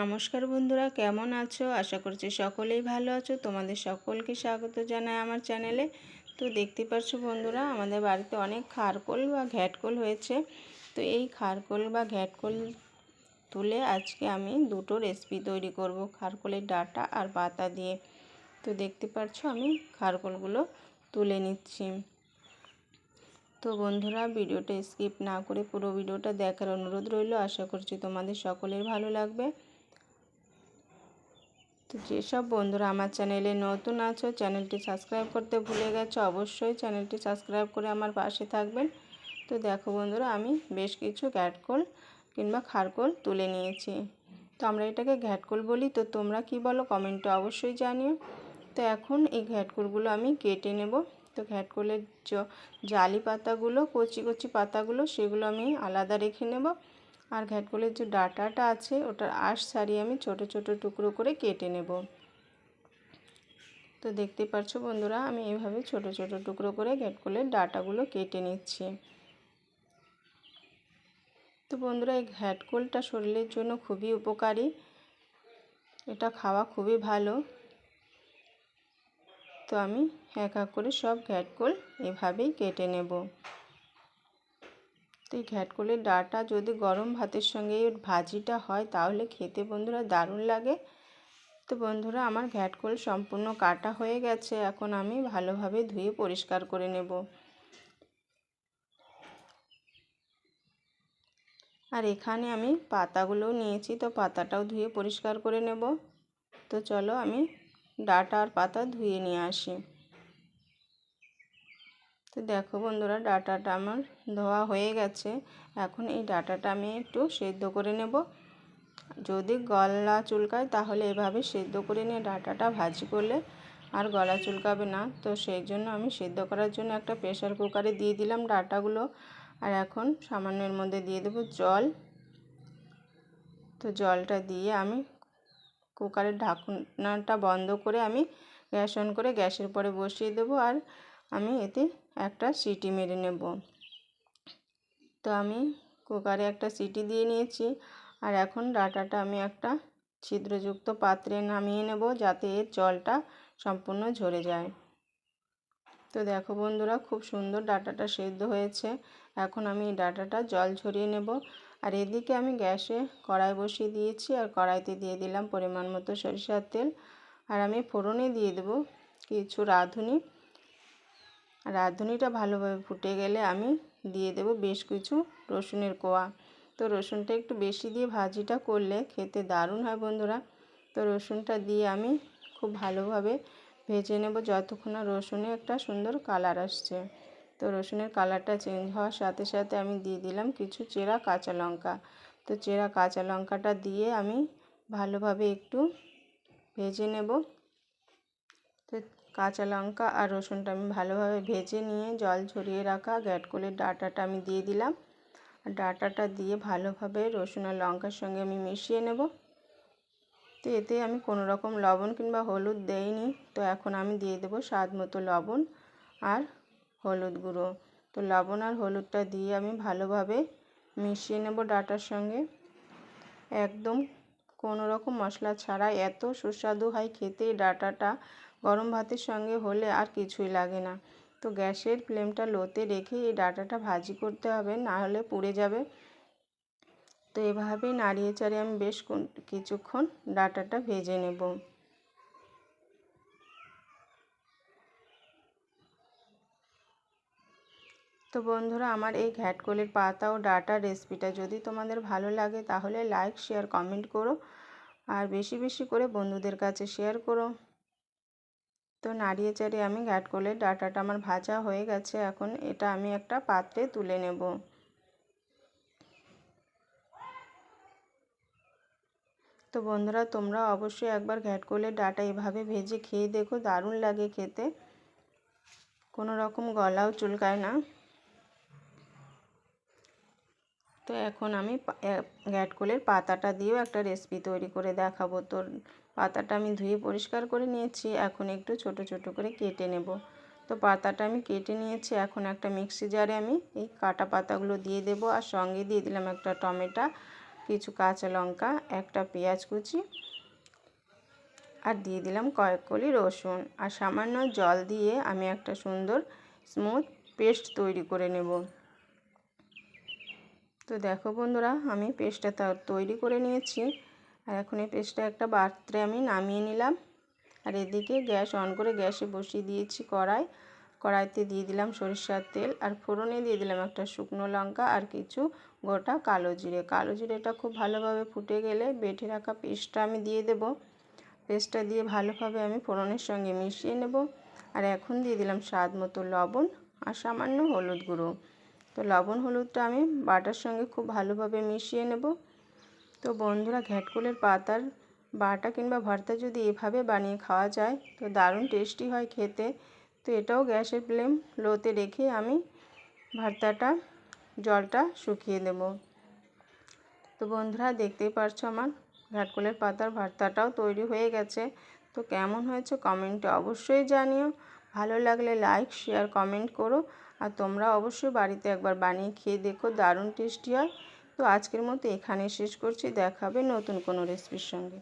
নমস্কার বন্ধুরা, কেমন আছো? আশা করছি সকলেই ভালো আছো। তোমাদের সকলকে স্বাগত জানাই আমার চ্যানেলে। তো দেখতে পাচ্ছ বন্ধুরা, আমাদের বাড়িতে অনেক খারকোল বা ঘ্যাটকোল হয়েছে। তো এই খারকোল বা ঘ্যাটকোল তুলে আজকে আমি দুটো রেসিপি তৈরি করব খারকোলের ডাঁটা আর পাতা দিয়ে। তো দেখতে পাচ্ছ আমি খারকোলগুলো তুলে নিচ্ছি। তো বন্ধুরা, ভিডিওটা স্কিপ না করে পুরো ভিডিওটা দেখার অনুরোধ রইল। আশা করছি তোমাদের সকলের ভালো লাগবে। তো যেসব বন্ধুরা আমার চ্যানেলে নতুন আছো, চ্যানেলটি সাবস্ক্রাইব করতে ভুলে গেছো, অবশ্যই চ্যানেলটি সাবস্ক্রাইব করে আমার পাশে থাকবেন। তো দেখো বন্ধুরা, আমি বেশ কিছু ঘ্যাটকোল কিংবা খারকোল তুলে নিয়েছি। তো আমরা এটাকে ঘ্যাটকোল বলি, তো তোমরা কি বলো কমেন্টে অবশ্যই জানিও। তো এখন এই ঘ্যাটকোলগুলো আমি কেটে নেব। তো ঘ্যাটকোলের জালি পাতাগুলো, কচি কচি পাতাগুলো, সেগুলো আমি আলাদা রেখে নেব। আর ঘ্যাটকোলের যে ডাঁটাটা আছে ওটার আঁশ ছাড়িয়ে আমি ছোট ছোট টুকরো করে কেটে নেব। তো দেখতে পাচ্ছ বন্ধুরা, আমি এইভাবে ছোট ছোট টুকরো করে ঘ্যাটকোলের ডাঁটাগুলো কেটে নিচ্ছি। তো বন্ধুরা, এই ঘ্যাটকোলটা শরীরের জন্য খুবই উপকারী, এটা খাওয়া খুবই ভালো। তো আমি এক এক করে সব ঘ্যাটকোল এভাবেই কেটে নেব। তো এই ঘ্যাটকোলের ডাঁটা যদি গরম ভাতের সঙ্গে এর ভাজিটা হয় তাহলে খেতে বন্ধুরা দারুণ লাগে। তো বন্ধুরা, আমার ঘ্যাটকোল সম্পূর্ণ কাটা হয়ে গেছে। এখন আমি ভালোভাবে ধুয়ে পরিষ্কার করে নেব। আর এখানে আমি পাতাগুলোও নিয়েছি, তো পাতাটাও ধুয়ে পরিষ্কার করে নেব। তো চলো আমি ডাঁটা আর পাতা ধুয়ে নিয়ে আসি। তো দেখো বন্ধুরা, ডাঁটাটা আমার ধোয়া হয়ে গেছে। এখন এই ডাঁটাটা আমি একটু সেদ্ধ করে নেব। যদি গলা চুলকায় তাহলে এভাবে সেদ্ধ করে নিয়ে ডাঁটাটা ভাজি করলে আর গলা চুলকাবে না। তো সেই জন্য আমি সেদ্ধ করার জন্য একটা প্রেসার কুকারে দিয়ে দিলাম ডাঁটাগুলো। আর এখন সামান্য এর মধ্যে দিয়ে দেবো জল। তো জলটা দিয়ে আমি কুকারের ঢাকনাটা বন্ধ করে আমি গ্যাস অন করে গ্যাসের পরে বসিয়ে দেবো। আর আমি এতে একটা সিটি মেরে নেব। তো আমি কুকারে একটা সিটি দিয়ে নিয়েছি। আর এখন ডাঁটাটা আমি একটা ছিদ্রযুক্ত পাত্রে নামিয়ে নেব, যাতে এর জলটা সম্পূর্ণ ঝরে যায়। তো দেখো বন্ধুরা, খুব সুন্দর ডাঁটাটা সেদ্ধ হয়েছে। এখন আমি এই ডাঁটাটা জল ঝরিয়ে নেব। আর এদিকে আমি গ্যাসে কড়াই বসিয়ে দিয়েছি, আর কড়াইতে দিয়ে দিলাম পরিমাণ মতো সরিষার তেল। আর আমি ফোড়নে দিয়ে দেব কিছু রাঁধুনি। রাঁধুনিটা ভালোভাবে ফুটে গেলে আমি দিয়ে দেব বেশ কিছু রসুনের কোয়া। তো রসুনটা একটু বেশি দিয়ে ভাজিটা করলে খেতে দারুণ হয় বন্ধুরা। তো রসুনটা দিয়ে আমি খুব ভালোভাবে ভেজে নেব যতক্ষণ না রসুনে একটা সুন্দর কালার আসছে। তো রসুনের কালারটা চেঞ্জ হওয়ার সাথে সাথে আমি দিয়ে দিলাম কিছু চেরা কাঁচা লঙ্কা। তো চেরা কাঁচা লঙ্কাটা দিয়ে আমি ভালোভাবে একটু ভেজে নেব। তো কাঁচা লঙ্কা আর রসুনটা আমি ভালোভাবে ভেজে নিয়ে জল ঝরিয়ে রাখা ঘ্যাটকোলের ডাঁটাটা আমি দিয়ে দিলাম। আর ডাঁটাটা দিয়ে ভালোভাবে রসুন আর লঙ্কার সঙ্গে আমি মিশিয়ে নেব। তো এতে আমি কোনো রকম লবণ কিংবা হলুদ দেইনি। তো এখন আমি দিয়ে দেবো স্বাদ মতো লবণ আর হলুদ গুঁড়ো। তো লবণ আর হলুদটা দিয়ে আমি ভালোভাবে মিশিয়ে নেব ডাঁটার সঙ্গে। একদম কোনো রকম মশলা ছাড়া এত সুস্বাদু হয় খেতে এই ডাঁটাটা। গরম ভাতের সঙ্গে হলে আর কিছুই লাগে না। তো গ্যাসের ফ্লেমটা লোতে রেখে এই ডাঁটাটা ভাজি করতে হবে, না হলে পুড়ে যাবে। তো এভাবেই নাড়িয়ে চাড়িয়ে আমি বেশ কিছুক্ষণ ডাঁটাটা ভেজে নেব। তো বন্ধুরা, আমার এই ঘ্যাটকোলের পাতা ও ডাঁটার রেসিপিটা যদি তোমাদের ভালো লাগে তাহলে লাইক শেয়ার কমেন্ট করো, আর বেশি বেশি করে বন্ধুদের কাছে শেয়ার করো। তো নাড়িয়ে চাড়িয়ে আমি ঘ্যাটকোলের ডাঁটাটা আমার ভাজা হয়ে গেছে। এখন এটা আমি একটা পাত্রে তুলে নেব। তো বন্ধুরা, তোমরা অবশ্যই একবার ঘ্যাটকোলের ডাঁটা এভাবে ভেজে খেয়ে দেখো, দারুণ লাগে খেতে, কোনো রকম গলাও চুলকায় না। তো এখন আমি ঘ্যাটকোলের পাতাটা দিয়েও একটা রেসিপি তৈরি করে দেখাবো। তো পাতাটা আমি ধুয়ে পরিষ্কার করে নিয়েছি, এখন একটু ছোট ছোট করে কেটে নেব। তো পাতাটা আমি কেটে নিয়েছি। এখন একটা মিক্সি জারে আমি এই কাটা পাতাগুলো দিয়ে দেব, আর সঙ্গে দিয়ে দিলাম একটা টমেটো। কিছু কাঁচা লঙ্কা, একটা পেঁয়াজ কুচি আর দিয়ে দিলাম কয়েক কলি রসুন। আর সামান্য জল দিয়ে আমি একটা সুন্দর স্মুথ পেস্ট তৈরি করে নেব। তো দেখো বন্ধুরা, আমি পেস্টটা তৈরি করে নিয়েছি। আর এখন এই পেস্টটা একটা পাত্রে আমি নামিয়ে নিলাম। আর এদিকে গ্যাস অন করে গ্যাসে বসিয়ে দিয়েছি কড়াইতে দিয়ে দিলাম সরিষার তেল। আর ফোড়নে দিয়ে দিলাম একটা শুকনো লঙ্কা আর কিছু গোটা কালো জিরেটা খুব ভালোভাবে ফুটে গেলে বেটে রাখা পেস্টটা আমি দিয়ে দেব। পেস্টটা দিয়ে ভালোভাবে আমি ফোড়নের সঙ্গে মিশিয়ে নেব। আর এখন দিয়ে দিলাম স্বাদ মতো লবণ আর সামান্য হলুদ গুঁড়ো। তো লবণ হলুদটা আমি বাটার সঙ্গে খুব ভালোভাবে মিশিয়ে নেব। তো বন্ধুরা, ঘ্যাটকলের পাতার বাটা কিংবা ভর্তা যদি এভাবে বানিয়ে খাওয়া যায় তো দারুণ টেস্টি হয় খেতে। তো এটাও গ্যাসের ফ্লেম লোতে রেখে আমি ভর্তাটা জলটা শুকিয়ে দেব। তো বন্ধুরা, দেখতেই পারছো আমার ঘ্যাটকলের পাতার ভর্তাটাও তৈরি হয়ে গেছে। তো কেমন হয়েছে কমেন্টে অবশ্যই জানিও। ভালো লাগলে লাইক শেয়ার কমেন্ট করো। আর তোমরা অবশ্যই বাড়িতে একবার বানিয়ে খেয়ে দেখো, দারুণ টেস্টি হয়। তো আজকের মতো এখানে শেষ করছি, দেখা হবে নতুন কোনো রেসিপির সঙ্গে।